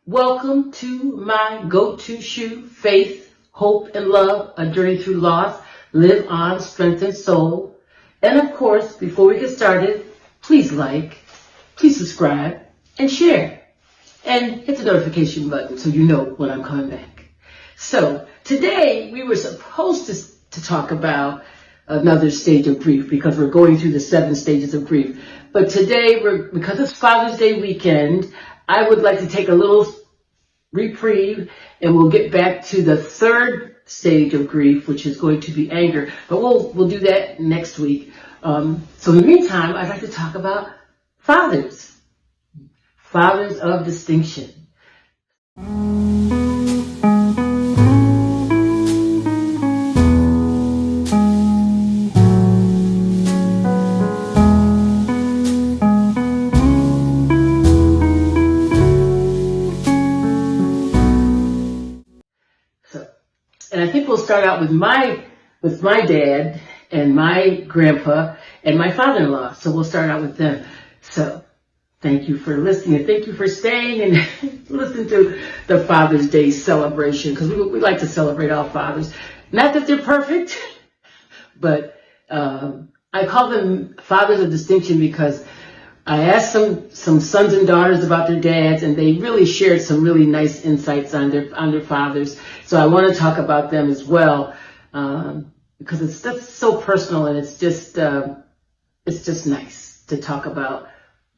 Welcome to my go-to shoe, Faith, Hope, and Love, a journey through loss, live on, strengthen soul. And of course, before we get started, please like, please subscribe, and share. And hit the notification button so you know when I'm coming back. So today we were supposed to talk about another stage of grief because we're going through the 7 stages of grief. But today, because it's Father's Day weekend, I would like to take a little reprieve and we'll get back to the 3rd stage of grief, which is going to be anger. But we'll do that next week. So in the meantime, I'd like to talk about fathers. Fathers of distinction. And I think we'll start out with my dad and my grandpa and my father-in-law. So we'll start out with them. So thank you for listening and thank you for staying and listening to the Father's Day celebration because we like to celebrate all fathers. Not that they're perfect, but I call them fathers of distinction because I asked some sons and daughters about their dads, and they really shared some really nice insights on their fathers. So I want to talk about them as well because it's just so personal, and it's just nice to talk about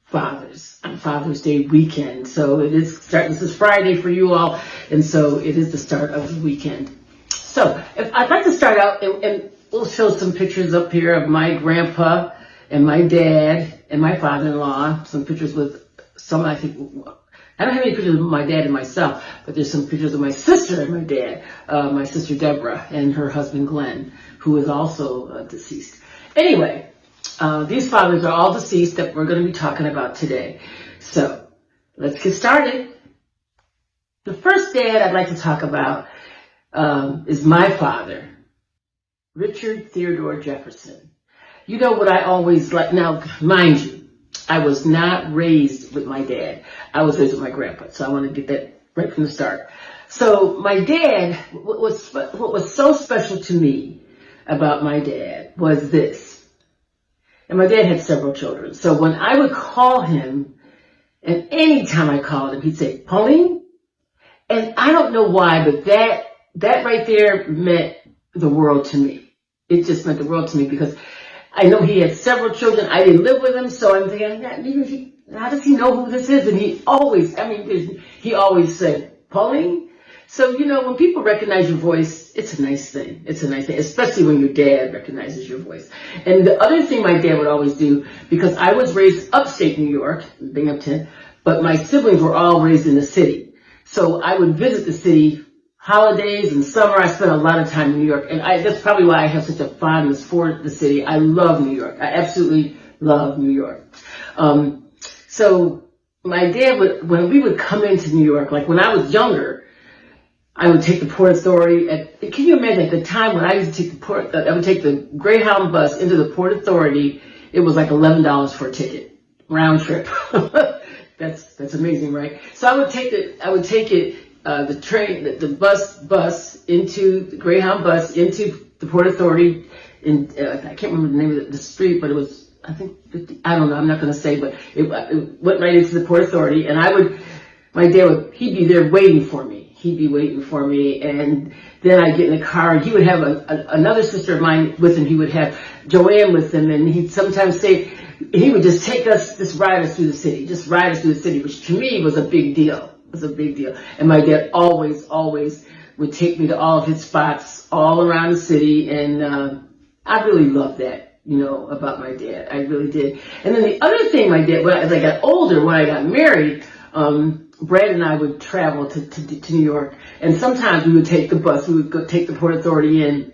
fathers on Father's Day weekend. So it is starting. This is Friday for you all, and so it is the start of the weekend. So I'd like to start out, and we'll show some pictures up here of my grandpa and my dad and my father-in-law, some pictures with some, I don't have any pictures of my dad and myself, but there's some pictures of my sister and my dad, my sister Deborah and her husband Glenn, who is also deceased. Anyway, these fathers are all deceased that we're going to be talking about today. So let's get started. The first dad I'd like to talk about is my father, Richard Theodore Jefferson. You know what I always like, now mind you, I was not raised with my dad. I was raised with my grandpa, so I want to get that right from the start. So my dad, what was so special to me about my dad was this. And my dad had several children. So when I would call him, and any time I called him, he'd say, Pauline? And I don't know why, but that right there meant the world to me. It just meant the world to me because I know he had several children. I didn't live with him, so I'm thinking, how does he know who this is? And he always said, Pauline? So, when people recognize your voice, it's a nice thing. It's a nice thing, especially when your dad recognizes your voice. And the other thing my dad would always do, because I was raised upstate New York, Binghamton, but my siblings were all raised in the city. So I would visit the city holidays and summer. I spent a lot of time in New York, and that's probably why I have such a fondness for the city. I love New York. I absolutely love New York. So my dad when we would come into New York, like when I was younger, I would take the Port Authority. Can you imagine at the time when I used to take I would take the Greyhound bus into the Port Authority. It was like $11 for a ticket, round trip. That's amazing, right? So I would take the train, the bus into the Greyhound bus into the Port Authority. I can't remember the name of the street, but it was, I think, 50, I don't know, I'm not going to say, but it went right into the Port Authority. And my dad he'd be there waiting for me. And then I'd get in the car, and he would have another sister of mine with him. He would have Joanne with him, and he'd sometimes say, he would just ride us through the city, which to me was a big deal. And my dad always would take me to all of his spots all around the city. And I really loved that, about my dad. I really did. And then the other thing my dad, as I got older, when I got married, Brad and I would travel to New York. And sometimes we would take the bus. We would go take the Port Authority in.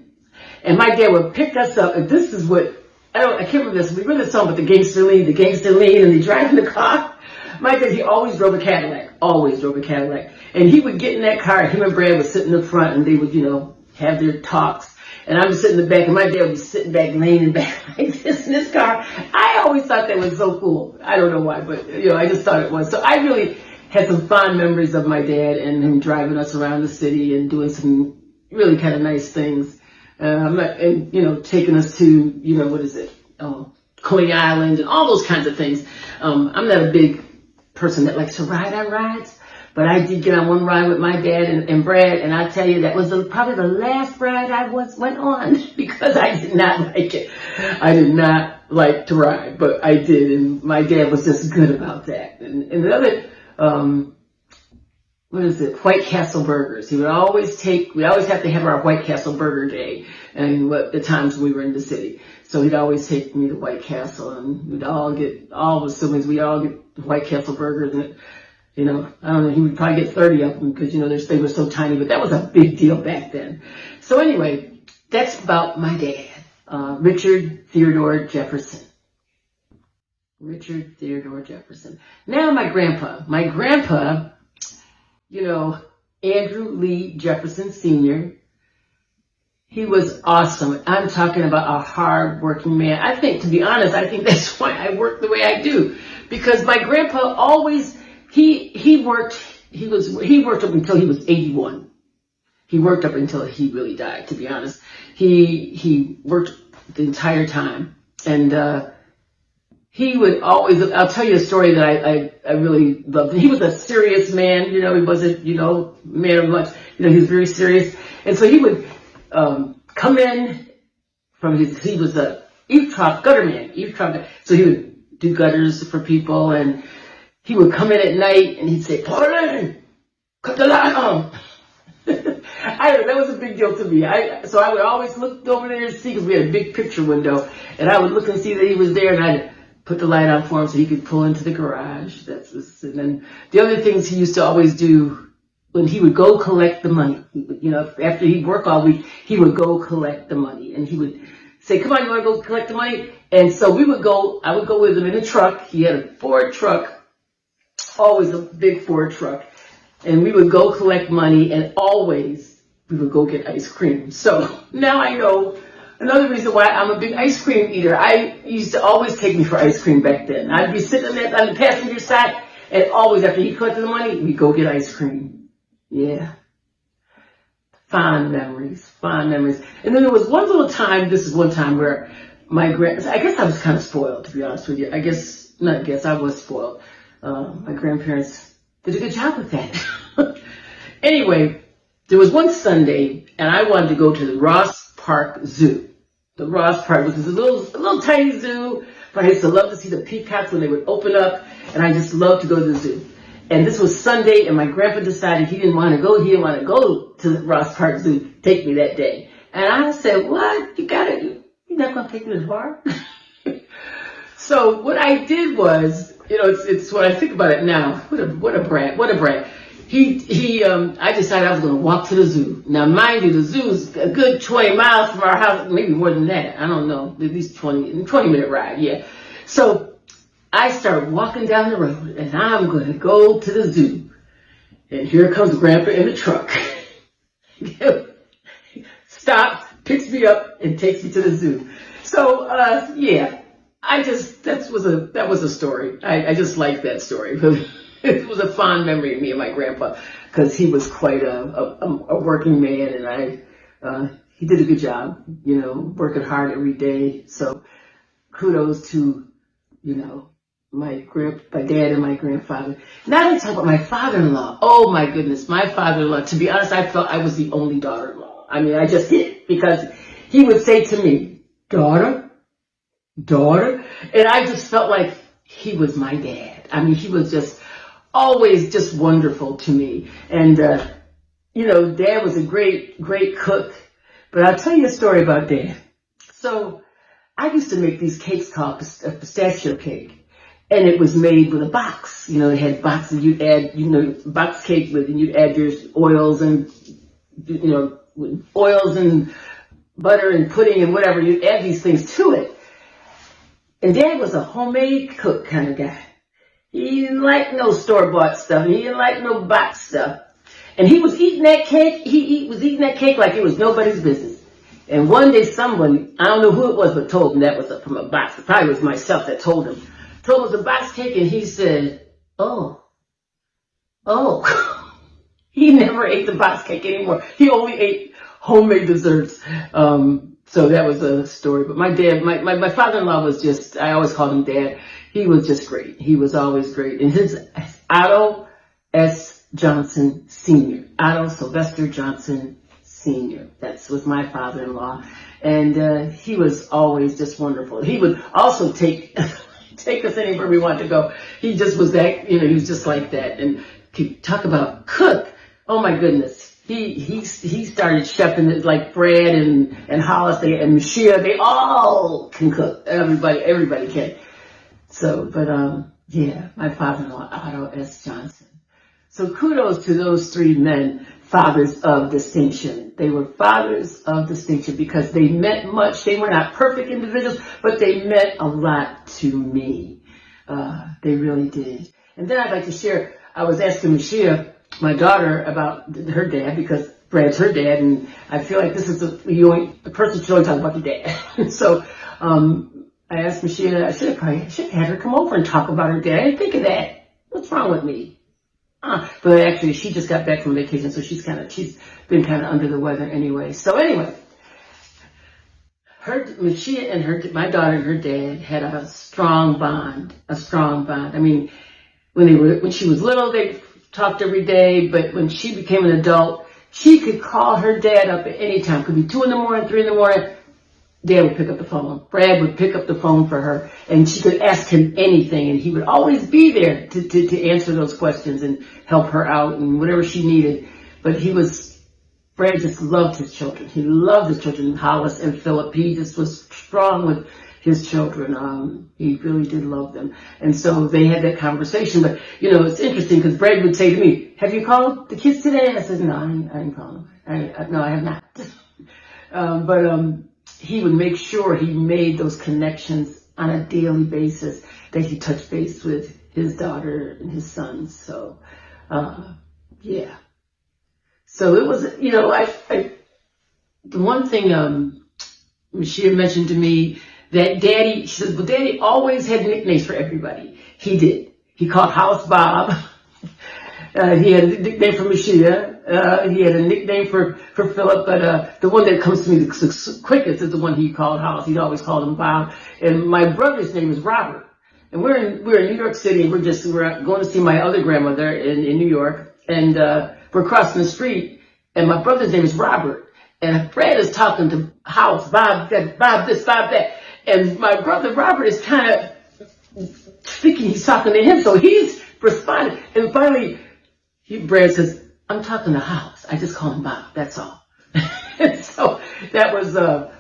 And my dad would pick us up. And this is what, I can't remember this. We read the song about the gangster lean, and they drive in the car. My dad, he always drove a Cadillac. And he would get in that car, him and Brad would sit in the front, and they would, have their talks. And I was sitting in the back, and my dad was sitting back, leaning back like this in his car. I always thought that was so cool. I don't know why, but, I just thought it was. So I really had some fond memories of my dad and him driving us around the city and doing some really kind of nice things. And, taking us to, what is it? Coney Island and all those kinds of things. I'm not a big person that likes to ride on rides, but I did get on one ride with my dad and Brad, and I tell you, that was probably the last ride I went on because I did not like it. I did not like to ride, but I did, and my dad was just good about that. And the other, White Castle burgers. We always have to have our White Castle burger day, and the times we were in the city. So he'd always take me to White Castle, and we'd all the siblings, we all get White Castle burgers, and I don't know, he would probably get 30 of them because, they were so tiny, but that was a big deal back then. So anyway, that's about my dad, Richard Theodore Jefferson. Richard Theodore Jefferson. Now my grandpa. My grandpa, Andrew Lee Jefferson Sr., he was awesome. I'm talking about a hard-working man. To be honest, I think that's why I work the way I do. Because my grandpa always, he worked up until he was 81. He worked up until he really died, to be honest. He worked the entire time. And he would always, I'll tell you a story that I really loved. He was a serious man, he wasn't, man of much, he was very serious. And so he would come in from he was a gutter man. So he would do gutters for people, and he would come in at night and he'd say, Pauline, cut the light on. That was a big deal to me. So I would always look over there and see, because we had a big picture window, and I would look and see that he was there, and I'd put the light on for him so he could pull into the garage. And then the other things he used to always do when he would go collect the money, after he'd work all week, he would go collect the money, and he would say, come on, you want to go collect the money? And so I would go with him in a truck. He had a Ford truck, always a big Ford truck, and we would go collect money, and always we would go get ice cream. So now I know another reason why I'm a big ice cream eater. I used to always take me for ice cream back then. I'd be sitting there on the passenger side, and always after he collected the money, we'd go get ice cream. Yeah. Fond memories. And then there was one time where I guess I was kind of spoiled, to be honest with you. I was spoiled. My grandparents did a good job with that. Anyway, there was one Sunday, and I wanted to go to the Ross Park Zoo. The Ross Park was a little tiny zoo, but I used to love to see the peacocks when they would open up, and I just loved to go to the zoo. And this was Sunday, and my grandpa decided he didn't want to go to the Ross Park Zoo, take me that day. And I said, what? You're not going to take me to far? So what I did was, it's when I think about it now, what a brat. I decided I was going to walk to the zoo. Now, mind you, the zoo's a good 20 miles from our house, maybe more than that. I don't know, at least 20-minute ride, yeah. So I start walking down the road, and I'm going to go to the zoo. And here comes Grandpa in the truck. Stops, picks me up, and takes me to the zoo. So, yeah, that was a story. I just like that story. It was a fond memory of me and my grandpa, because he was quite a working man, and he did a good job, working hard every day. So kudos to, my dad and my grandfather. Now let's talk about my father-in-law. Oh my goodness, my father-in-law. To be honest, I felt I was the only daughter-in-law. I just did, because he would say to me, daughter, and I just felt like he was my dad. He was just always just wonderful to me. And, Dad was a great, great cook. But I'll tell you a story about Dad. So I used to make these cakes called a pistachio cake. And it was made with a box. They had boxes, you'd add, box cake with, and you'd add your oils and, oils and butter and pudding and whatever. You'd add these things to it. And Dad was a homemade cook kind of guy. He didn't like no store-bought stuff. He didn't like no box stuff. And he was eating that cake. He was eating that cake like it was nobody's business. And one day someone, I don't know who it was, but told him that was from a box. It probably was myself that told him. Told him it was a box cake, and he said, oh, Oh, he never ate the box cake anymore. He only ate homemade desserts. So that was a story. But my dad, my father-in-law was just, I always called him Dad. He was just great. He was always great. And his Otto S. Johnson Sr., Otto Sylvester Johnson Sr. That was my father-in-law. And he was always just wonderful. He would also take us anywhere we wanted to go. He just was that, he was just like that. And could talk about cook. Oh my goodness. He started chefing it like Brad and Hollis and Mashia. They all can cook. Everybody can. So, but yeah, my father-in-law, Otto S. Johnson. So kudos to those three men, fathers of distinction. They were fathers of distinction because they meant much. They were not perfect individuals, but they meant a lot to me. They really did. And then I'd like to share, I was asking Mashia, my daughter, about her dad, because Brad's her dad, and I feel like this is the person should only talk about the dad. So I asked Mashia, I should have had her come over and talk about her dad. I didn't think of that. What's wrong with me? But actually, she just got back from vacation, so she's been kind of under the weather anyway. So anyway, Mashia and my daughter and her dad had a strong bond. I mean, when she was little, they talked every day, but when she became an adult, she could call her dad up at any time. Could be 2 a.m, 3 a.m. Dad would pick up the phone. Brad would pick up the phone for her, and she could ask him anything, and he would always be there to answer those questions and help her out and whatever she needed. But Brad just loved his children. He loved his children, Hollis and Philip. He just was strong with his children. He really did love them. And so they had that conversation. But, it's interesting because Brad would say to me, have you called the kids today? I said, no, I didn't call them. No, I have not. But he would make sure he made those connections on a daily basis, that he touched base with his daughter and his sons. So, yeah. So it was, the one thing Mashia mentioned to me, that she said, well, Daddy always had nicknames for everybody. He did. He called House Bob. He had a nickname for Mashia. He had a nickname for Philip, but the one that comes to me the quickest is the one he called House. He'd always called him Bob. And my brother's name is Robert. And we're in New York City. We're going to see my other grandmother in New York. And we're crossing the street, and my brother's name is Robert. And Brad is talking to House, Bob this, Bob that. And my brother Robert is kind of thinking he's talking to him, so he's responding. And finally, Brad says, I'm talking to House. I just call him Bob, that's all. And so that was a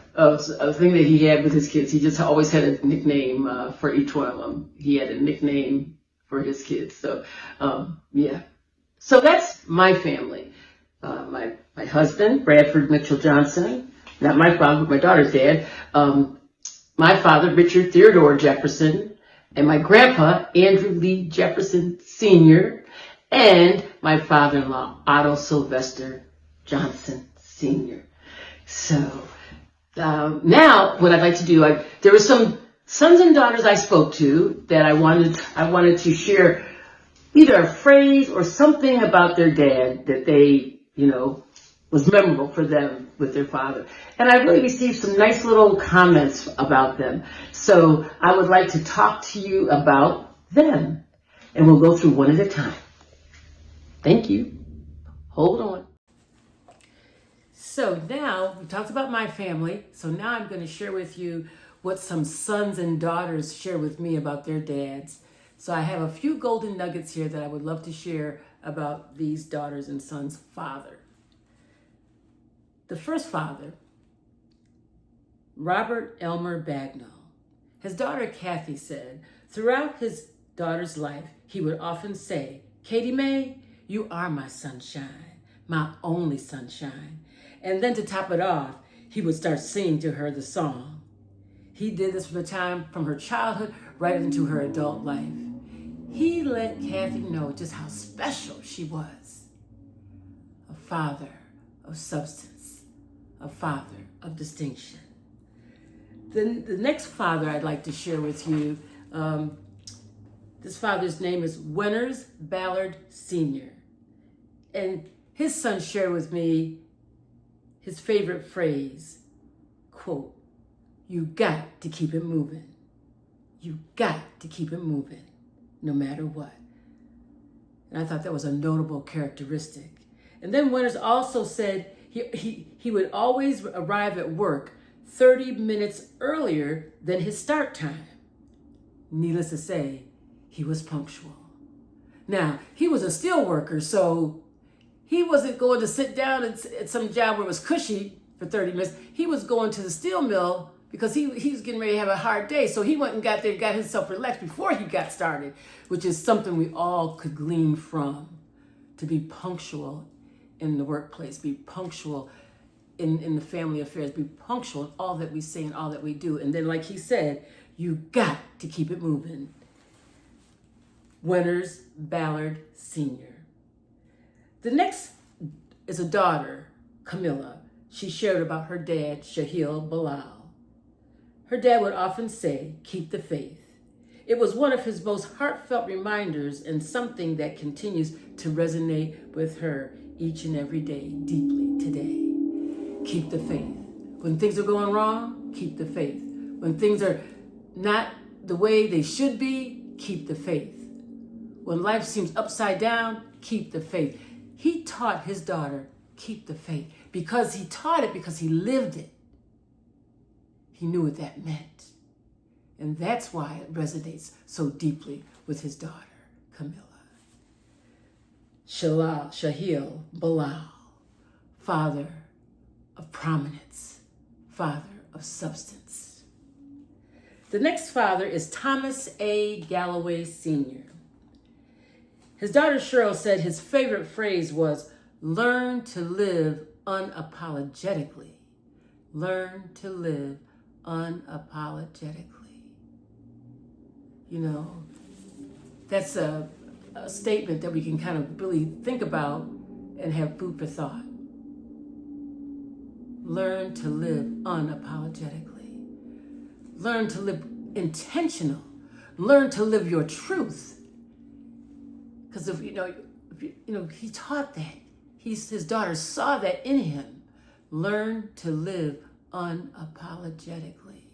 thing that he had with his kids. He just always had a nickname for each one of them. He had a nickname for his kids. So, yeah. So that's my family. My husband, Bradford Mitchell Johnson, not my father, but my daughter's dad. My father, Richard Theodore Jefferson, and my grandpa, Andrew Lee Jefferson Sr., and my father-in-law, Otto Sylvester Johnson Sr. So now what I'd like to do, there were some sons and daughters I spoke to that I wanted to share either a phrase or something about their dad that they, was memorable for them with their father. And I really received some nice little comments about them. So I would like to talk to you about them. And we'll go through one at a time. Thank you. Hold on. So now we talked about my family. So now I'm going to share with you what some sons and daughters share with me about their dads. So I have a few golden nuggets here that I would love to share about these daughters and sons' father. The first father, Robert Elmer Bagnall. His daughter Kathy said, throughout his daughter's life, he would often say, Katie Mae, you are my sunshine, my only sunshine. And then to top it off, he would start singing to her the song. He did this from her childhood right into her adult life. He let Kathy know just how special she was. A father of substance, a father of distinction. Then the next father I'd like to share with you, this father's name is Winters Ballard Sr. And his son shared with me his favorite phrase, quote, "You got to keep it moving. You got to keep it moving, no matter what." And I thought that was a notable characteristic. And then Winters also said he would always arrive at work 30 minutes earlier than his start time. Needless to say, he was punctual. Now, he was a steel worker, so he wasn't going to sit down at some job where it was cushy for 30 minutes. He was going to the steel mill because he was getting ready to have a hard day. So he went and got there and got himself relaxed before he got started, which is something we all could glean from. To be punctual in the workplace, be punctual in the family affairs, be punctual in all that we say and all that we do. And then, like he said, you got to keep it moving. Winters Ballard Sr. The next is a daughter, Camilla. She shared about her dad, Shahil Bilal. Her dad would often say, "Keep the faith." It was one of his most heartfelt reminders and something that continues to resonate with her each and every day, deeply today. Keep the faith. When things are going wrong, keep the faith. When things are not the way they should be, keep the faith. When life seems upside down, keep the faith. He taught his daughter, keep the faith, because he taught it because he lived it. He knew what that meant. And that's why it resonates so deeply with his daughter, Camilla. Shahil Bilal, father of prominence, father of substance. The next father is Thomas A. Galloway Sr. His daughter Cheryl said his favorite phrase was, "Learn to live unapologetically." Learn to live unapologetically. You know, that's a statement that we can kind of really think about and have food for thought. Learn to live unapologetically. Learn to live intentional. Learn to live your truth. Because if he taught that. His daughter saw that in him. Learn to live unapologetically.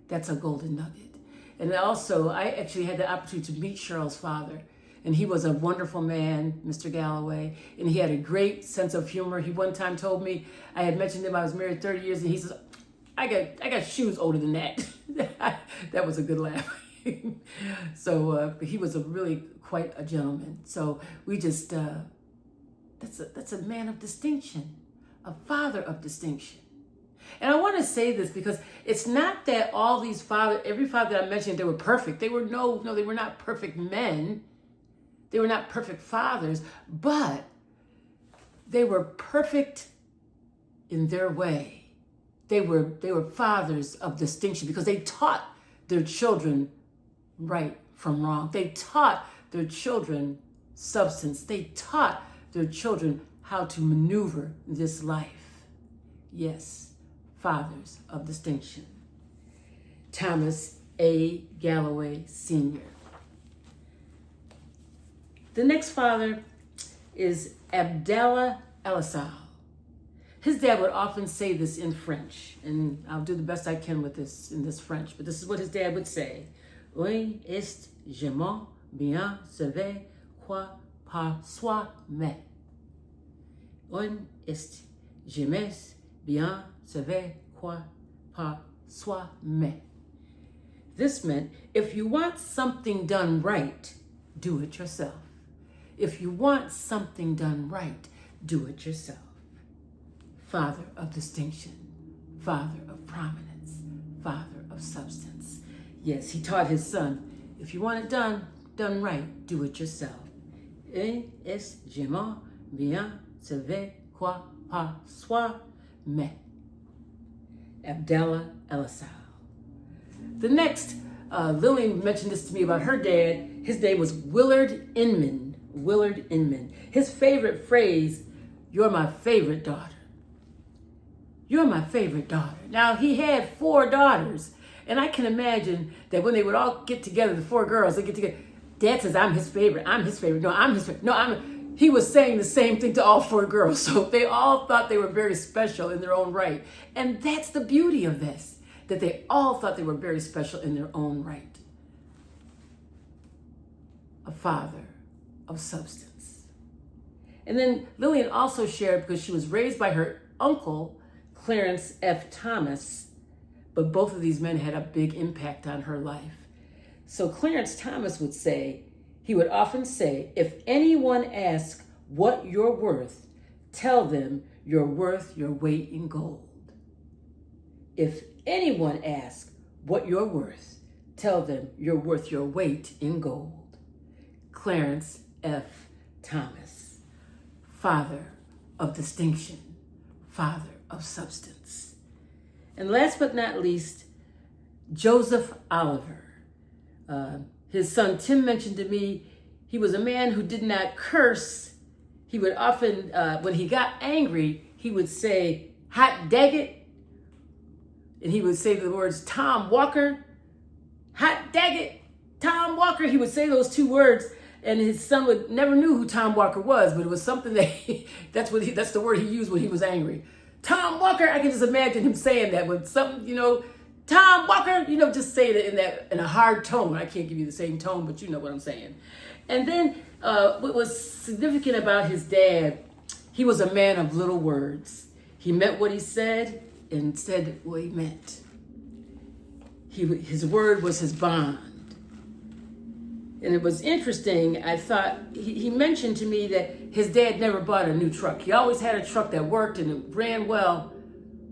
That's a golden nugget. And also, I actually had the opportunity to meet Cheryl's father. And he was a wonderful man, Mr. Galloway. And he had a great sense of humor. He one time told me, I had mentioned him, I was married 30 years, and he says, I got shoes older than that. That was a good laugh. So he was really quite a gentleman. So we just, that's a man of distinction, a father of distinction. And I want to say this because it's not that all these every father that I mentioned, they were perfect. They were they were not perfect men. They were not perfect fathers, but they were perfect in their way. They were fathers of distinction because they taught their children right from wrong. They taught their children substance. They taught their children how to maneuver this life. Yes. Fathers of distinction. Thomas A. Galloway Sr. The next father is Abdallah El-Assal. His dad would often say this in French, and I'll do the best I can with this in this French, but this is what his dad would say. "Oui, est j'aime bien savoir quoi par soi-même. Oui, est j'aime bien savoir quoi par soi-même." This meant, if you want something done right, do it yourself. If you want something done right, do it yourself. Father of distinction, father of prominence, father of substance. Yes, he taught his son, if you want it done right, do it yourself. Est j'aime bien savoir quoi par soi-même. Abdallah El-Assal. The next, Lily mentioned this to me about her dad. His name was Willard Inman. Willard Inman. His favorite phrase, "You're my favorite daughter." You're my favorite daughter. Now, he had 4 daughters, and I can imagine that when they would all get together, the 4 girls, they get together, Dad says, I'm his favorite. I'm his favorite. No, I'm his favorite. No, he was saying the same thing to all 4 girls. So they all thought they were very special in their own right. And that's the beauty of this, that they all thought they were very special in their own right. A father of substance. And then Lillian also shared, because she was raised by her uncle, Clarence F. Thomas, but both of these men had a big impact on her life. So Clarence Thomas would say, he would often say, if anyone asks what you're worth, tell them you're worth your weight in gold. If anyone asks what you're worth, tell them you're worth your weight in gold. Clarence F. Thomas, father of distinction, father of substance. And last but not least, Joseph Oliver. His son Tim mentioned to me, he was a man who did not curse. He would often, when he got angry, he would say, hot daggit. And he would say the words, Tom Walker, hot daggit, Tom Walker. He would say those 2 words, and his son would never knew who Tom Walker was, but it was something that that's the word he used when he was angry. Tom Walker. I can just imagine him saying that with something, Tom Walker, just saying it in a hard tone. I can't give you the same tone, but you know what I'm saying. And then what was significant about his dad, he was a man of little words. He meant what he said and said what he meant. His word was his bond. And it was interesting. I thought he mentioned to me that his dad never bought a new truck. He always had a truck that worked and it ran well,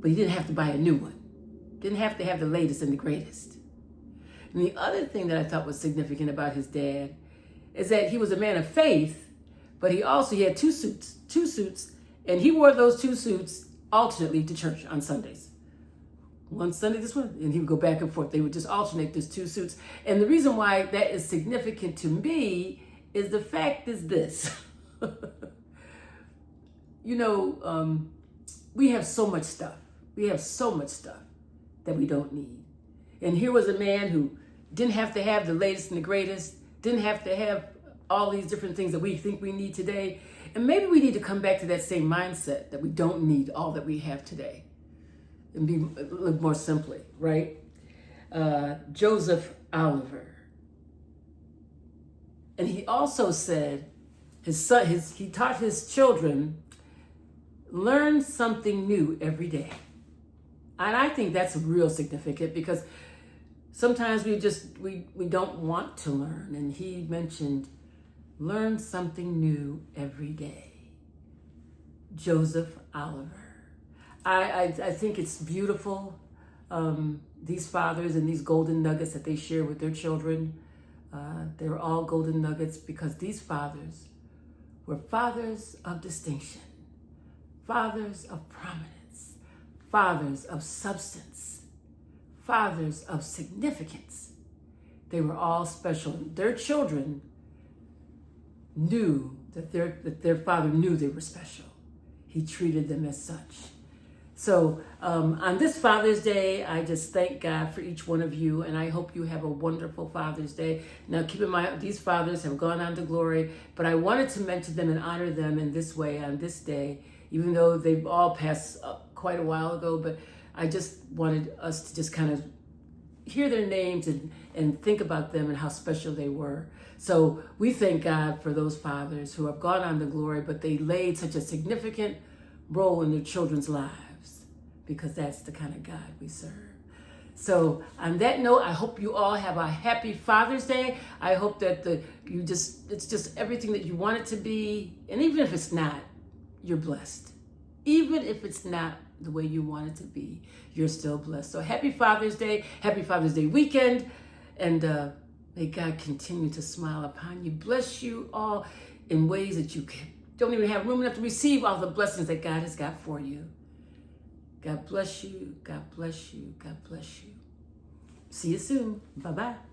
but he didn't have to buy a new one. Didn't have to have the latest and the greatest. And the other thing that I thought was significant about his dad is that he was a man of faith, but he had 2 suits, and he wore those 2 suits alternately to church on Sundays. One Sunday, this one, and he would go back and forth. They would just alternate these 2 suits. And the reason why that is significant to me is the fact is this. We have so much stuff. We have so much stuff that we don't need. And here was a man who didn't have to have the latest and the greatest, didn't have to have all these different things that we think we need today. And maybe we need to come back to that same mindset that we don't need all that we have today and live more simply, right? Joseph Oliver. And he also said, he taught his children, learn something new every day. And I think that's real significant because sometimes we don't want to learn. And he mentioned, learn something new every day. Joseph Oliver. I think it's beautiful, these fathers and these golden nuggets that they share with their children. They're all golden nuggets because these fathers were fathers of distinction, fathers of prominence, fathers of substance, fathers of significance. They were all special. Their children knew that their father knew they were special. He treated them as such. So on this Father's Day, I just thank God for each one of you, and I hope you have a wonderful Father's Day. Now, keep in mind, these fathers have gone on to glory, but I wanted to mention them and honor them in this way on this day, even though they've all passed quite a while ago, but I just wanted us to just kind of hear their names and think about them and how special they were. So we thank God for those fathers who have gone on to glory, but they laid such a significant role in their children's lives because that's the kind of God we serve. So on that note, I hope you all have a happy Father's Day. I hope that it's just everything that you want it to be. And even if it's not, you're blessed. Even if it's not the way you want it to be, you're still blessed. So happy Father's Day, happy Father's Day weekend, and may God continue to smile upon you, bless you all in ways that you don't even have room enough to receive all the blessings that God has got for you. God bless you, God bless you, God bless you. See you soon. Bye-bye.